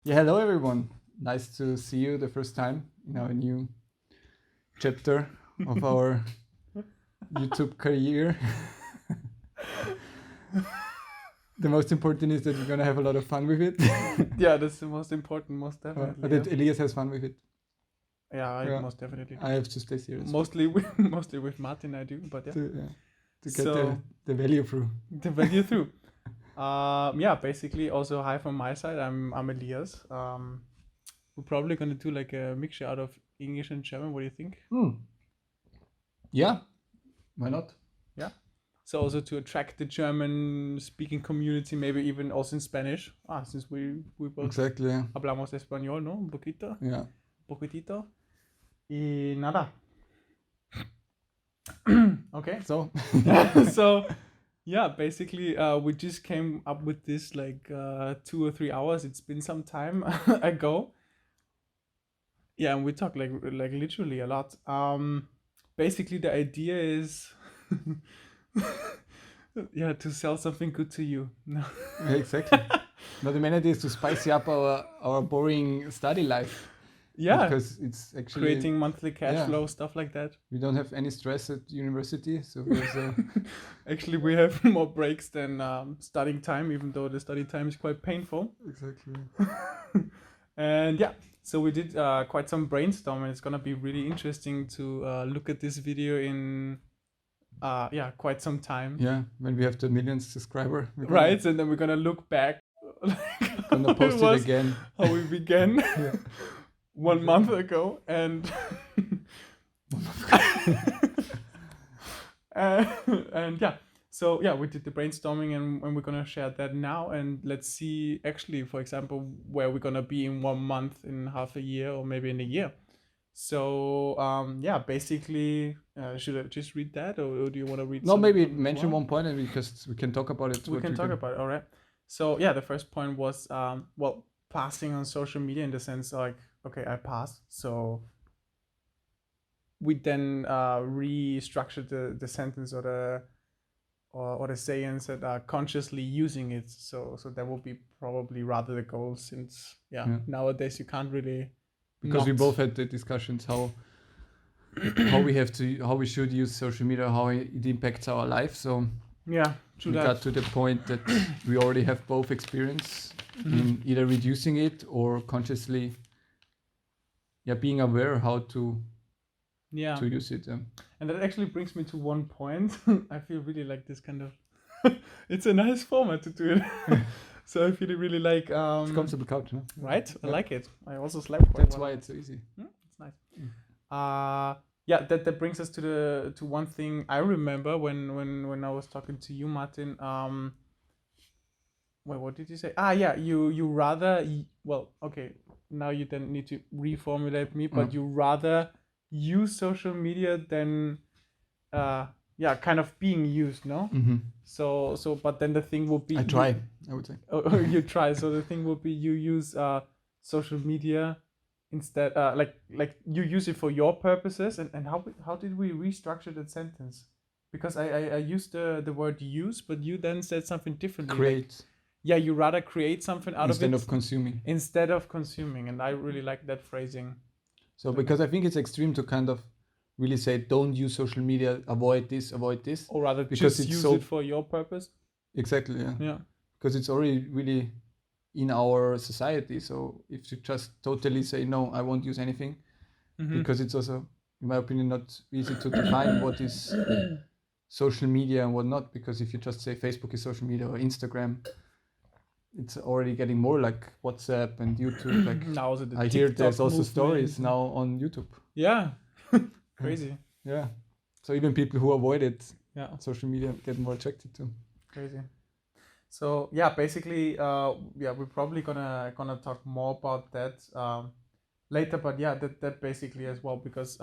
Yeah, hello everyone. Nice to see you the first time in our new chapter of our YouTube career. The most important is that we're gonna have a lot of fun with it. Yeah, that's the most important, most definitely. That Elias has fun with it. Yeah, most definitely do. I have to stay serious. Mostly with Martin I do, but yeah. To get the value through. The value through. Basically also hi from my side. I'm Elias. We're probably gonna do like a mixture out of English and German. What do you think? Yeah, why not? Yeah. So also to attract the German speaking community, maybe even also in Spanish. Since we both exactly, yeah. Hablamos español, ¿no? Un poquito. Yeah. Poquitito. Y nada. Okay. So so yeah, basically we just came up with this like 2 or 3 hours. It's been some time ago. Yeah, and we talk like literally a lot. Basically the idea is to sell something good to you. No. Yeah, exactly. But the main idea is to spice up our boring study life. Yeah, because it's actually creating monthly cash flow, stuff like that. We don't have any stress at university, so there's actually we have more breaks than studying time, even though the study time is quite painful. Exactly. And yeah, so we did quite some brainstorming. It's gonna be really interesting to look at this video in quite some time. Yeah, when we have the millions subscriber. Right, and then we're gonna look back. Gonna post it again. How we began. 1 month ago, and and yeah, so yeah, we did the brainstorming, and we're gonna share that now, and let's see actually, for example, where we're gonna be in 1 month, in half a year, or maybe in a year. So basically, should I just read that, or do you want to read? No, maybe mention one point, and we can talk about it. We can talk about it. All right. So yeah, the first point was passing on social media, in the sense like, okay, I passed. So we then restructured the sentence or the sayings that are consciously using it. So that will be probably rather the goal, since nowadays you can't really, because we both had the discussions how we should use social media, how it impacts our life. So yeah, we got to the point that we already have both experience in either reducing it or consciously being aware how to use it. And that actually brings me to one point. I feel really like this kind of it's a nice format to do it. So I feel really like it's comfortable couch, no? Right? I like it. I also slept quite That's why it's so easy. It's nice. That brings us to one thing I remember when I was talking to you, Martin. What did you say? You rather, well, okay, now you then need to reformulate me, but you rather use social media than kind of being used, no? So but then the thing would be, I would say. You try. So the thing would be, you use social media instead, like you use it for your purposes. And how did we restructure that sentence? Because I used the word use, but you then said something differently. Create. You rather create something out of it instead of consuming. And I really like that phrasing. So because I think it's extreme to kind of really say, don't use social media, avoid this, or rather because just use it for your purpose. Exactly. Yeah. Because it's already really in our society. So if you just totally say, no, I won't use anything, because it's also, in my opinion, not easy to define what is social media and what not. Because if you just say Facebook is social media, or Instagram, it's already getting more like WhatsApp and YouTube. Like now I hear there's also stories now on YouTube. Yeah. Crazy. Yeah. So even people who avoid it, social media, get more attracted to. Crazy. So basically, we're probably gonna talk more about that later. But that basically as well, because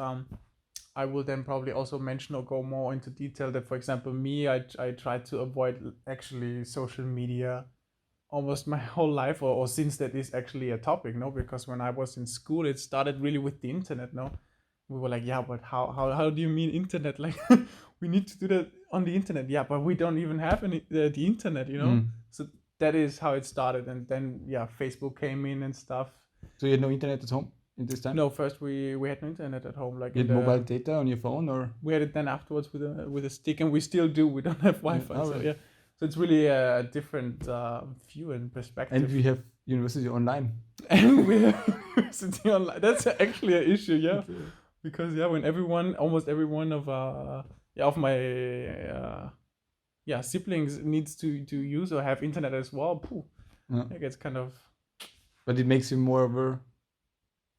I will then probably also mention or go more into detail that, for example, me, I try to avoid actually social media almost my whole life, or since that is actually a topic, no? Because when I was in school, it started really with the internet, no? We were like, but how do you mean internet? Like, we need to do that on the internet. Yeah, but we don't even have the internet, you know? So that is how it started. And then Facebook came in and stuff. So you had no internet at home in this time? No, first we had no internet at home. Like you had mobile data on your phone, or we had it then afterwards with a stick, and we still do. We don't have Wi-Fi. Oh, so really? so it's really a different view and perspective. And we have university online. And we have university online. That's actually an issue, because when almost every one of my siblings needs to use or have internet as well, it gets kind of. But it makes you more aware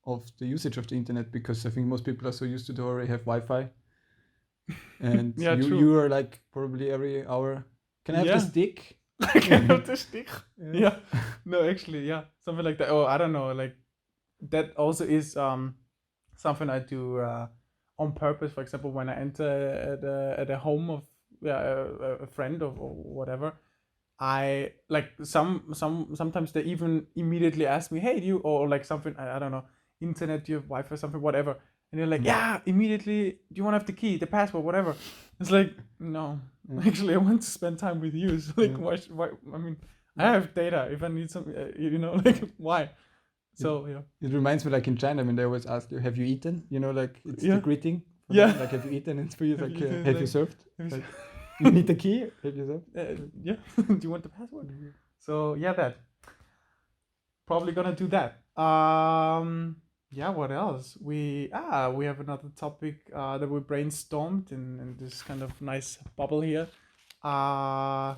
of the usage of the internet, because I think most people are so used to already have Wi-Fi. And you are like probably every hour. Can I have the stick? Can I have the stick? Yeah. No, actually, something like that. Oh, I don't know. Like that also is something I do on purpose. For example, when I enter at a home of a friend or whatever, I like sometimes they even immediately ask me, hey, do you, or like something, I don't know, internet, do you have Wi-Fi, something, whatever. And they're like, immediately, do you want to have the key, the password, whatever? It's like, no, actually, I want to spend time with you. So like, why? I mean, I have data. If I need some, like, why? So it reminds me, like in China, when they always ask you, have you eaten? Like it's the greeting. Them, like, have you eaten? And for you, like, have you served? Like, you need the key. Have you served? Do you want the password? So that. Probably gonna do that. What else? We have another topic that we brainstormed in this kind of nice bubble here. For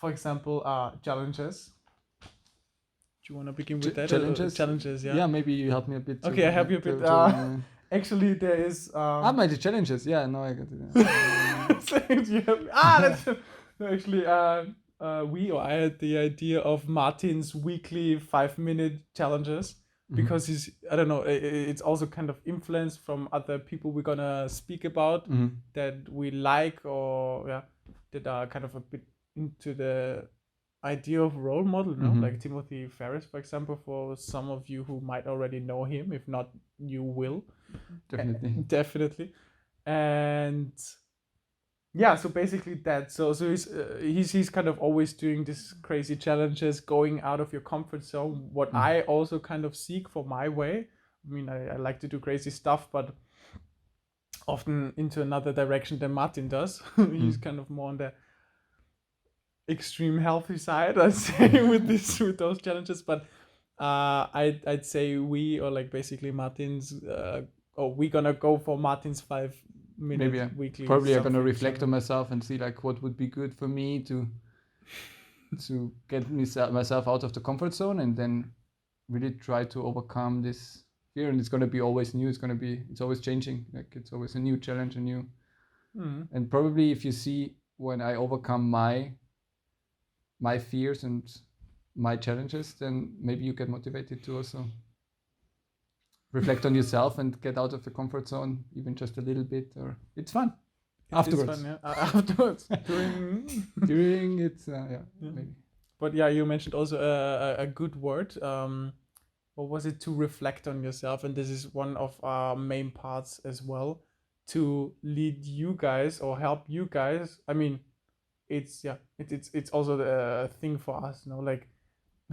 example, challenges. Do you want to begin with that? Challenges, yeah. Yeah, maybe you help me a bit. Okay, I help you a bit. Actually, there is. My challenges. Yeah, no, I got it. Actually, I had the idea of Martin's weekly 5-minute challenges. Because he's, I don't know, it's also kind of influenced from other people we're gonna speak about that we like, or that are kind of a bit into the idea of role model, like Timothy Ferris, for example, for some of you who might already know him. If not, you will. Definitely. And so basically that. So he's kind of always doing this crazy challenges, going out of your comfort zone. What I also kind of seek for my way. I mean, I like to do crazy stuff, but often into another direction than Martin does. He's kind of more on the extreme healthy side, I'd say, with those challenges. But I'd say basically Martin's we're gonna go for Martin's 5-minute weekly. Probably I'm gonna reflect on myself and see like what would be good for me to get myself out of the comfort zone, and then really try to overcome this fear. And it's gonna be always new. It's always changing. Like it's always a new challenge, and probably if you see when I overcome my fears and my challenges, then maybe you get motivated to also reflect on yourself and get out of the comfort zone, even just a little bit. Or it's fun. Afterwards. It's fun, afterwards. During it's maybe. But you mentioned also a good word. What was it? To reflect on yourself, and this is one of our main parts as well. To lead you guys or help you guys. I mean, it's also a thing for us. Like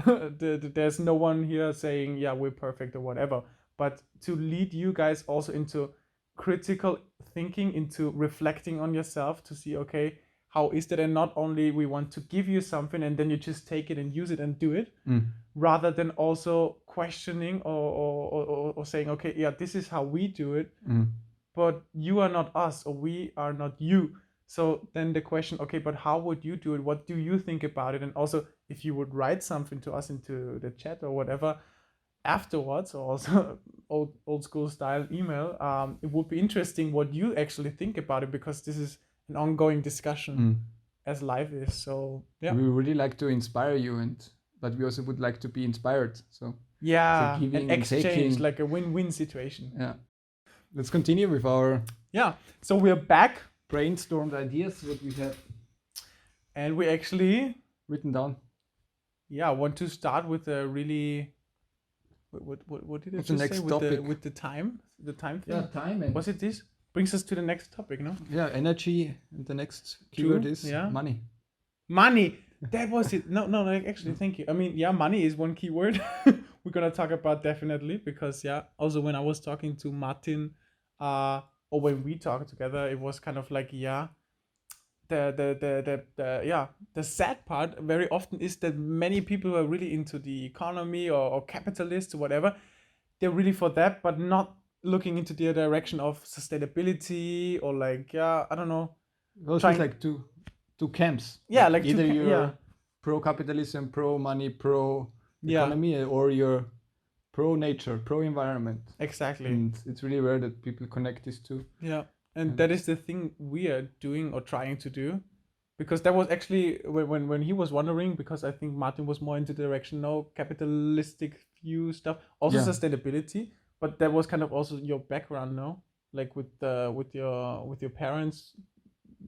there's no one here saying we're perfect or whatever. But to lead you guys also into critical thinking, into reflecting on yourself, to see, okay, how is that? And not only we want to give you something and then you just take it and use it and do it, rather than also questioning or saying, okay, this is how we do it, but you are not us, or we are not you. So then the question, okay, but how would you do it? What do you think about it? And also, if you would write something to us into the chat or whatever, afterwards, or also old school style email, it would be interesting what you actually think about it, because this is an ongoing discussion as life is. So we really like to inspire you, but we also would like to be inspired. So an exchange, like a win-win situation. Let's continue with our so we're back, brainstormed ideas what we have, and we actually written down. Want to start with a really what did it just next say topic? With the time thing? Time. And was it this? Brings us to the next topic, no? Energy, and the next keyword is money. That was it. No, like, actually, thank you. I mean, yeah, money is one key word we're gonna talk about definitely, because yeah, also when I was talking to Martin, or when we talked together, it was kind of like, yeah, the sad part very often is that many people who are really into the economy, or capitalists or whatever, they're really for that, but not looking into the direction of sustainability, or like, yeah, I don't know, Also, it's like two camps. yeah, Like either yeah, you're pro capitalism, pro money, pro yeah, economy, or you're pro nature, pro environment. exactly. And it's really rare that people connect these two. Yeah, and that is the thing we are doing or trying to do, because that was actually when he was wondering, because I think Martin was more into the direction, no, capitalistic view stuff, also Yeah. sustainability, but that was kind of also your background, no, like with your parents,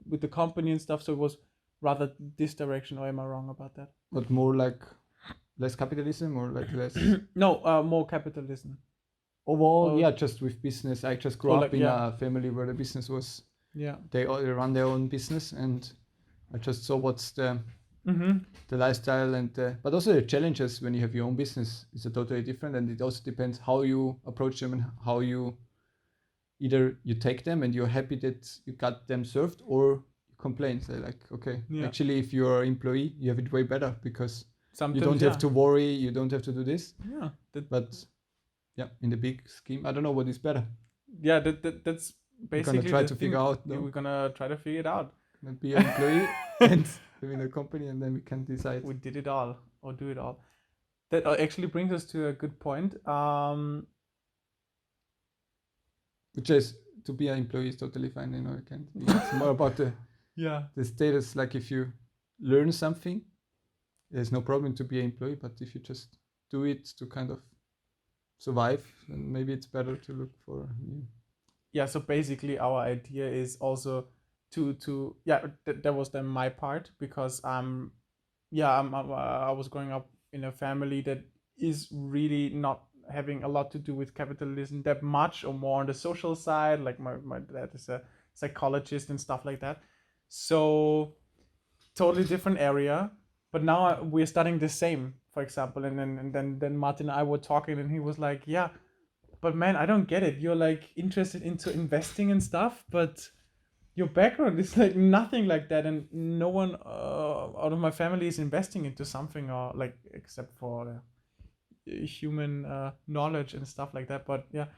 with the company and stuff, so it was rather this direction, or am I wrong about that? But more like less capitalism, or like less No, more capitalism. overall. Yeah, just with business. I just grew Oh, up like, in yeah, a family where the business was, yeah. they run their own business, and I just saw what's Mm-hmm. the lifestyle, and but also the challenges when you have your own business is a totally different, and it also depends how you approach them and how you either you take them and you're happy that you got them served, or you complain, say like, okay, Yeah. actually if you're an employee you have it way better because Sometimes, you don't yeah. have to worry, you don't have to do this. Yeah, But yeah, in the big scheme, I don't know what is better. yeah, that's basically We're gonna try the to thing. figure out. We're No, gonna try to figure it out. be an employee and live in a company, and then we can decide. We did it all, or do it all. That actually brings us to a good point. Which is, to be an employee is totally fine. You know, you can't be. It's more about Yeah, the status. Like if you learn something, there's no problem to be an employee. But if you just do it to kind of survive, then maybe it's better to look for new. yeah. So basically, our idea is also to yeah. That was then my part, because yeah, I was growing up in a family that is really not having a lot to do with capitalism that much, or more on the social side. Like my dad is a psychologist and stuff like that. So totally different area. But now we're studying the same, for example. And then Martin and I were talking, and he was like, yeah, but man, I don't get it. You're like interested into investing and stuff, but your background is like nothing like that, and no one out of my family is investing into something, or like, except for human knowledge and stuff like that. But yeah,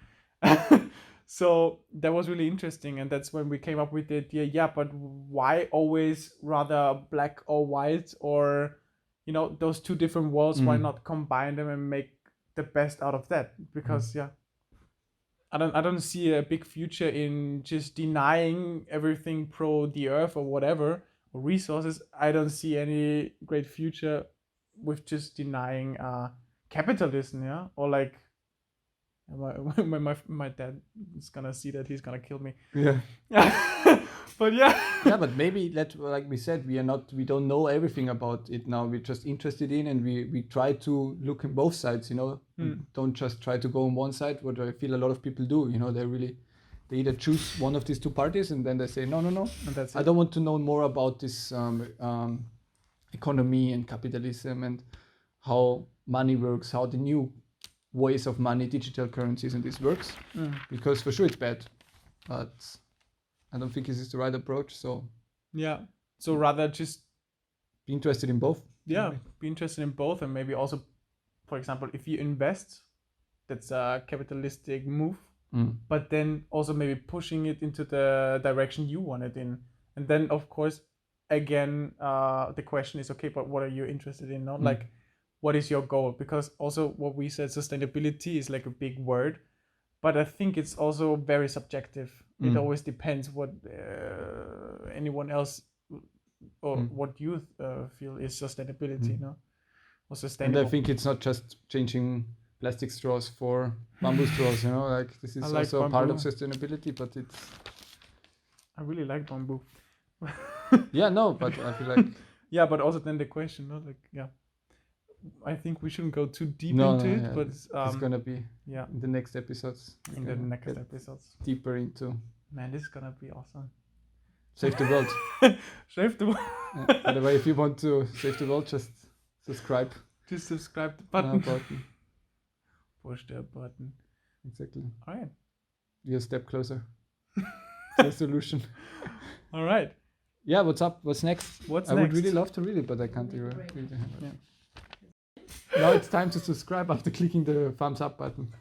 so that was really interesting, and that's when we came up with the idea. Yeah, but why always rather black or white, or those two different worlds? Why not combine them and make the best out of that? Because yeah, I don't see a big future in just denying everything pro the earth or whatever, or resources. I don't see any great future with just denying capitalism, yeah, or like my dad is gonna see that, he's gonna kill me. Yeah. But yeah. Yeah, but maybe like we said, we don't know everything about it now. We're just interested in, and we try to look in both sides, and don't just try to go on one side, what I feel a lot of people do. They either choose one of these two parties, and then they say no, And that's it. I don't want to know more about this economy and capitalism and how money works, how the new ways of money, digital currencies, and this works, because for sure it's bad, but I don't think this is the right approach. So yeah, so rather just be interested in both. Yeah, be interested in both, and maybe also, for example, if you invest, that's a capitalistic move, but then also maybe pushing it into the direction you want it in. And then of course, again, the question is, okay, but what are you interested in? Not like, what is your goal? Because also what we said, sustainability is like a big word, but I think it's also very subjective. It always depends what anyone else, or what you feel is sustainability, or sustainable. And I think it's not just changing plastic straws for bamboo straws, like this is also a part of sustainability, but I really like bamboo. Yeah, no, but I feel like yeah, but also then the question, like, yeah, I think we shouldn't go too deep into it, but it's gonna be in the next episodes. In the next episodes, deeper into. Man, this is gonna be awesome. Save the world. Save the world. By the way, if you want to save the world, just subscribe. Just subscribe the button. Button. Push the button. Exactly. All right. You're a step closer to the solution. All right. Yeah, what's up? What's next? I would really love to read it, but I can't read it. Yeah. Now it's time to subscribe after clicking the thumbs up button.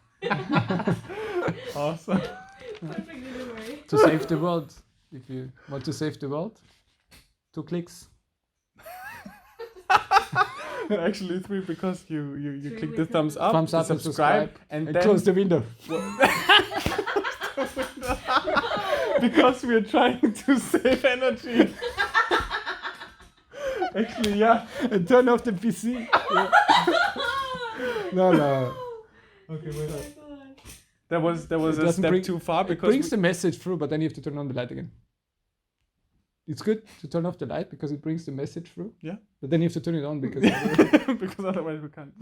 Awesome. To save the world. If you want to save the world, 2 clicks. Actually 3 because you click the thumbs up and subscribe and and then close the window. Because we're trying to save energy. Actually, yeah. And turn off the PC. Yeah. No. Okay, wait up. That was a doesn't step too far It because brings the message through, but then you have to turn on the light again. It's good to turn off the light because it brings the message through. Yeah. But then you have to turn it on because because otherwise we can't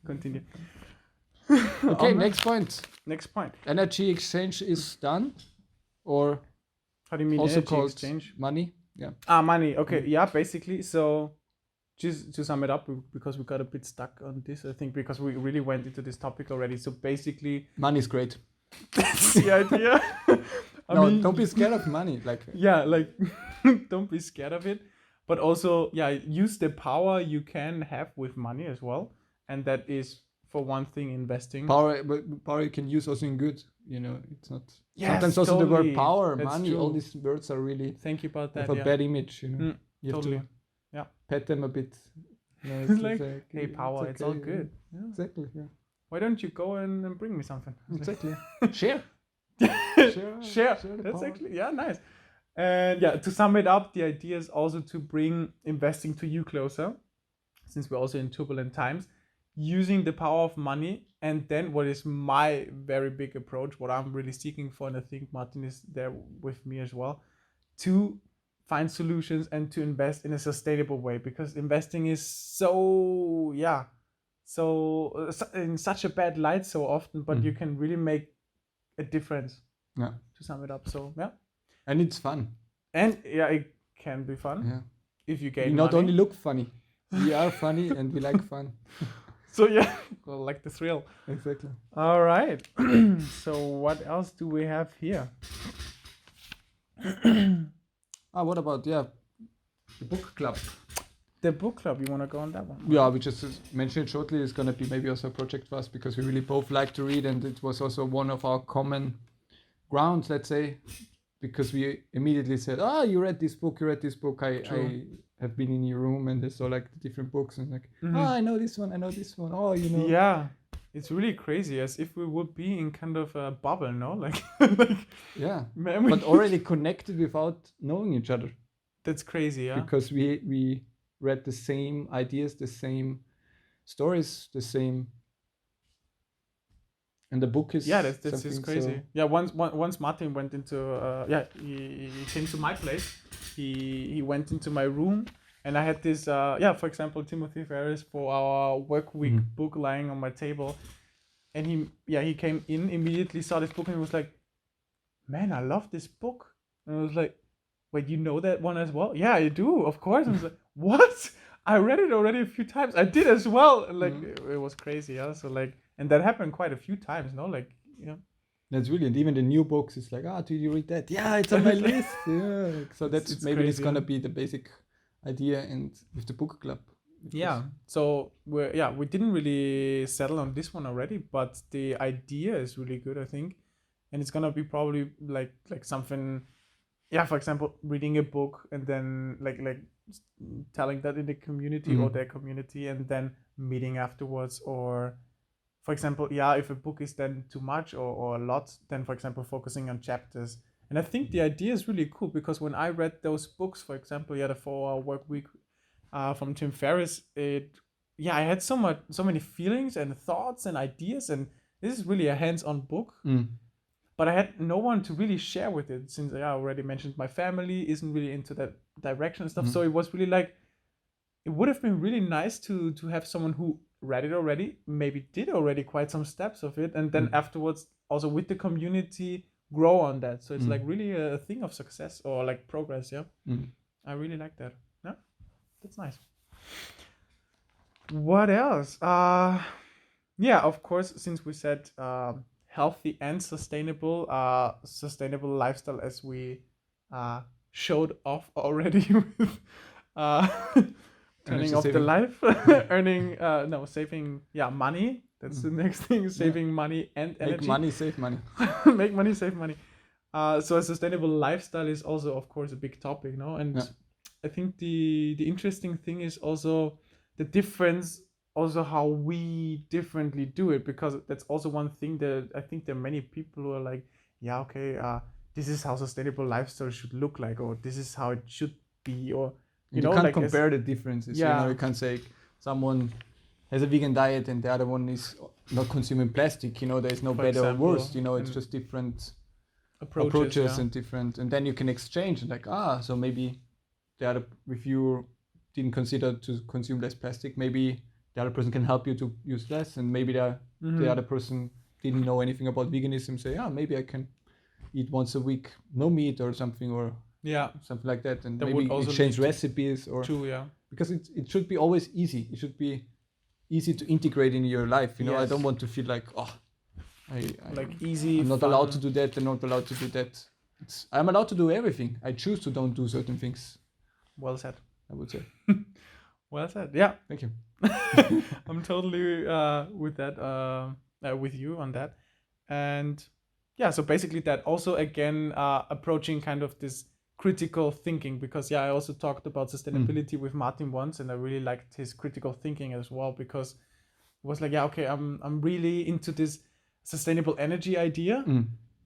continue. Okay, next point. Next point. Energy exchange is done, or How do you mean also energy called exchange? money. Yeah. Money. Okay, yeah, basically. So, just to sum it up, because we got a bit stuck on this, I think, because we really went into this topic already. So basically, Money is great. that's the idea. I mean, don't be scared of money. Like yeah, like don't be scared of it, but also use the power you can have with money as well, and that is for one thing investing. power, but power you can use also in good. You know, it's not. Yes, Sometimes also the totally. word power, That's money, true. all these words are really Thank you about that. have a Yeah. bad image. You know, you have Totally. to Yeah. pet them a bit. You know, It's like, hey, power, it's all okay. good. Yeah. Exactly. Yeah. Why don't you go and bring me something? Exactly. Share. Share. the That's power. actually nice. And to sum it up, the idea is also to bring investing to you closer, since we're also in turbulent times, using the power of money. And then what is my very big approach, what I'm really seeking for, and I think Martin is there with me as well, to find solutions and to invest in a sustainable way, because investing is so in such a bad light so often, but you can really make a difference. Yeah. To sum it up, so yeah. And it's fun. And it can be fun. Yeah. If you We gain not money. only look funny, we are funny and we like fun. So well, like the thrill. Exactly. All right. So what else do we have here? What about the book club? The book club. You want to go on that one? Yeah, we just mentioned it shortly. It's gonna be maybe also a project for us because we really both like to read, and it was also one of our common grounds, let's say, because we immediately said, you read this book, I have been in your room and I saw like the different books and like, I know this one, oh, you know. Yeah, it's really crazy, as if we would be in kind of a bubble, no? Like Yeah, memory. but already connected without knowing each other. That's crazy, yeah. Because we read the same ideas, the same stories, the same. And the book is that's just crazy. So Yeah, once Martin went into he came to my place. He went into my room, and I had this for example, Timothy Ferris for our work week book lying on my table, and he came in immediately, saw this book, and he was like, "Man, I love this book." And I was like, "Wait, you know that one as well?" "Yeah, I do, of course." And I was like, "What? I read it already a few times. I did as well." And like it was crazy, yeah. So like. And that happened quite a few times, no? Like, That's really, and even the new books, it's like, did you read that? Yeah, it's on my list. Yeah. So that's maybe it's gonna be the basic idea, and with the book club. Yeah. So we didn't really settle on this one already, but the idea is really good, I think, and it's gonna be probably like something. Yeah, for example, reading a book and then like telling that in the community or their community, and then meeting afterwards, or. For example, if a book is then too much or a lot, then for example, focusing on chapters. And I think the idea is really cool, because when I read those books, for example, the 4-hour work week from Tim Ferriss, I had so many feelings and thoughts and ideas, and this is really a hands-on book. But I had no one to really share with it, since I already mentioned my family isn't really into that direction and stuff. So it was really like, it would have been really nice to have someone who read it already, maybe did already quite some steps of it, and then afterwards also with the community grow on that. So it's like really a thing of success or like progress. Yeah. Mm. I really like that. Yeah, that's nice. What else? Yeah, of course, since we said healthy and sustainable, sustainable lifestyle, as we showed off already with turning off the saving. life, earning, no, saving, money. That's the next thing, saving money and energy. Make money, save money. Make money, save money. So a sustainable lifestyle is also, of course, a big topic, no? And I think the interesting thing is also the difference, also how we differently do it, because that's also one thing that I think there are many people who are like, yeah, okay, this is how sustainable lifestyle should look like, or this is how it should be, or you know, can't like compare the differences. Yeah. You know, you can't say someone has a vegan diet and the other one is not consuming plastic. You know, there's no better or worse. You know, it's just different approaches and different, and then you can exchange like, so maybe the other, if you didn't consider to consume less plastic, maybe the other person can help you to use less, and maybe the other person didn't know anything about veganism, say, maybe I can eat once a week no meat or something, or something like that, and that maybe exchange recipes or because it should be always easy. It should be easy to integrate in your life. You know, I don't want to feel like easy. I'm not allowed to do that. I'm not allowed to do that. I'm allowed to do everything. I choose to don't do certain things. Well said. I would say. Well said. Yeah. Thank you. I'm totally with that. With you on that, and so basically that also again approaching kind of this critical thinking, because I also talked about sustainability with Martin once, and I really liked his critical thinking as well, because it was like, okay, I'm really into this sustainable energy idea.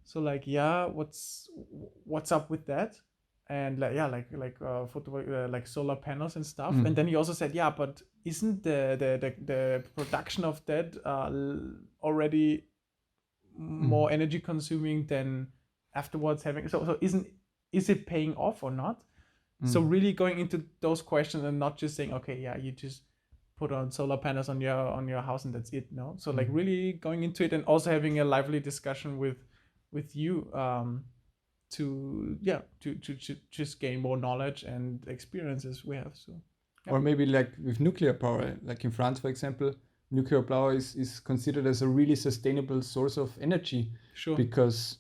So like, what's up with that? And like solar panels and stuff. And then he also said, but isn't the production of that already more energy consuming than afterwards having, so is it paying off or not? So really going into those questions and not just saying, okay, you just put on solar panels on your house and that's it. No, so like really going into it and also having a lively discussion with you to just gain more knowledge and experiences we have. So or maybe like with nuclear power, like in France, for example, nuclear power is considered as a really sustainable source of energy. Sure. Because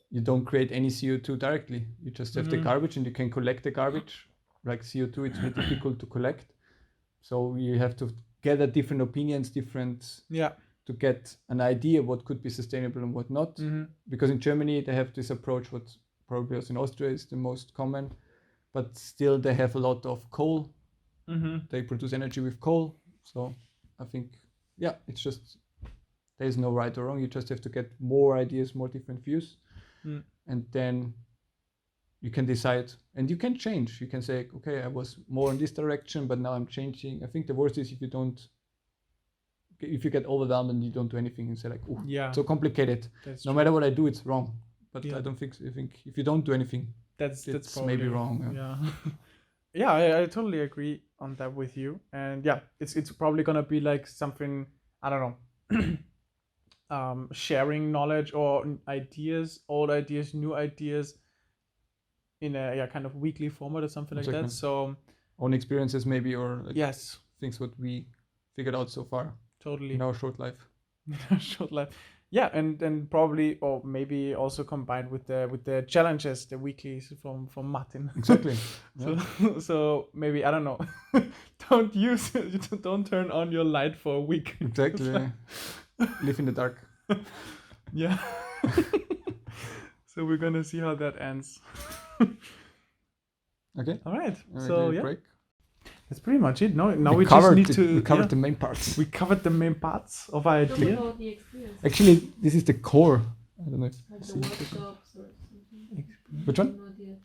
you don't create any CO2 directly. You just have the garbage and you can collect the garbage. Like CO2, it's really difficult to collect. So you have to gather different opinions, to get an idea what could be sustainable and what not. Because in Germany, they have this approach, what probably also in Austria is the most common, but still they have a lot of coal. They produce energy with coal. So I think, it's just, there's no right or wrong. You just have to get more ideas, more different views. And then you can decide, and you can change. You can say, okay, I was more in this direction, but now I'm changing. I think the worst is if you get overwhelmed and you don't do anything and say like, it's so complicated. That's no true. matter what I do, it's wrong. But I don't think so. I think if you don't do anything, that's probably, maybe wrong. I totally agree on that with you. And it's probably gonna be like something, I don't know, sharing knowledge or ideas, old ideas, new ideas in a kind of weekly format or something like that. So own experiences maybe, or like things what we figured out so far. Totally. In our short life. And then probably, or maybe also combined with the challenges, the weeklies from Martin. Exactly. So maybe, I don't know, don't turn on your light for a week. Exactly. Live in the dark. Yeah. So we're gonna see how that ends. Okay. All right. So break. That's pretty much it. Now we just need to. We covered the main parts. We covered the main parts of our idea. About the experience. Actually, this is the core. I don't know if like the workshops or something. Which one? Not yet.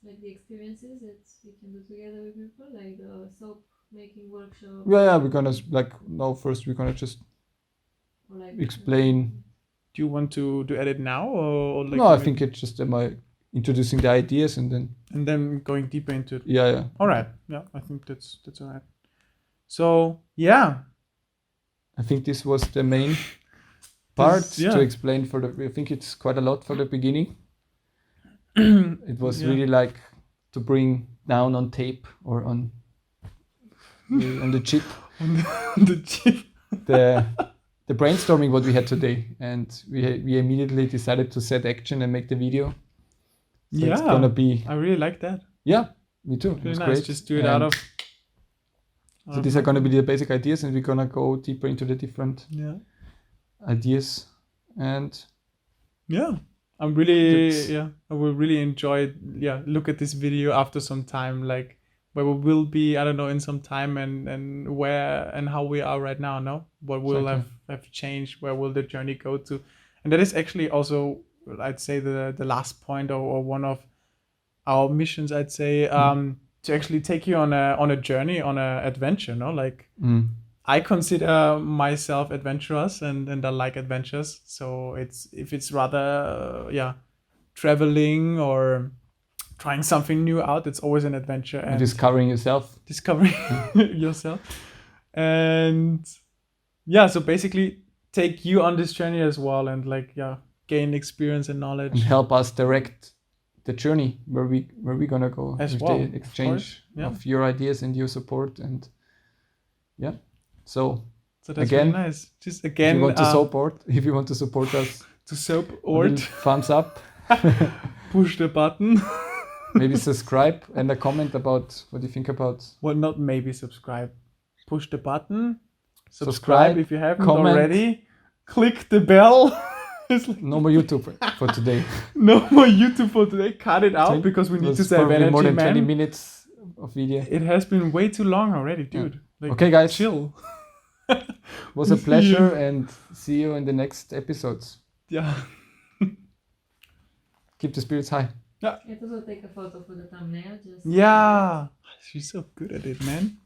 Like the experiences that we can do together with people, like the soap making workshop. We're gonna first we're gonna just explain. Do you want to edit now or like? No, I think it's just introducing the ideas and then going deeper into it. Yeah. All right. Yeah, I think that's all right. So I think this was the main part yeah. to explain I think it's quite a lot for the beginning. It was Yeah. really like to bring down on tape or on the chip The chip. the brainstorming what we had today, and we immediately decided to set action and make the video. So it's gonna be. I really like that. Yeah, me too. Really It's nice. great. Just do it out of. So these are gonna be the basic ideas, and we're gonna go deeper into the different ideas, and I'm really I will really enjoy look at this video after some time, like where we will be, I don't know, in some time, and where and how we are right now, no? What will have changed, where will the journey go to? And that is actually also, I'd say, the last point or one of our missions, I'd say, to actually take you on a journey, on a adventure, no? Like I consider myself adventurous and I like adventures. So if it's rather traveling or trying something new out, it's always an adventure. And discovering yourself. Yourself. And so basically take you on this journey as well, and gain experience and knowledge. And help us direct the journey where we're gonna go as with well, the exchange of your ideas and your support. And so that's again, really nice. Just again, if you want to support us, to support, thumbs up, push the button, maybe subscribe, and a comment about what you think about. Well, not maybe subscribe, push the button, subscribe if you haven't comment. already, click the bell. No more YouTube for today. No more YouTube for today. Cut it out because we need to save energy, more than man. 20 minutes of video. It has been way too long already, dude. Okay, guys. Chill. It was a pleasure, and see you in the next episodes. Yeah. Keep the spirits high. I also take a photo for the thumbnail. Yeah. She's so good at it, man.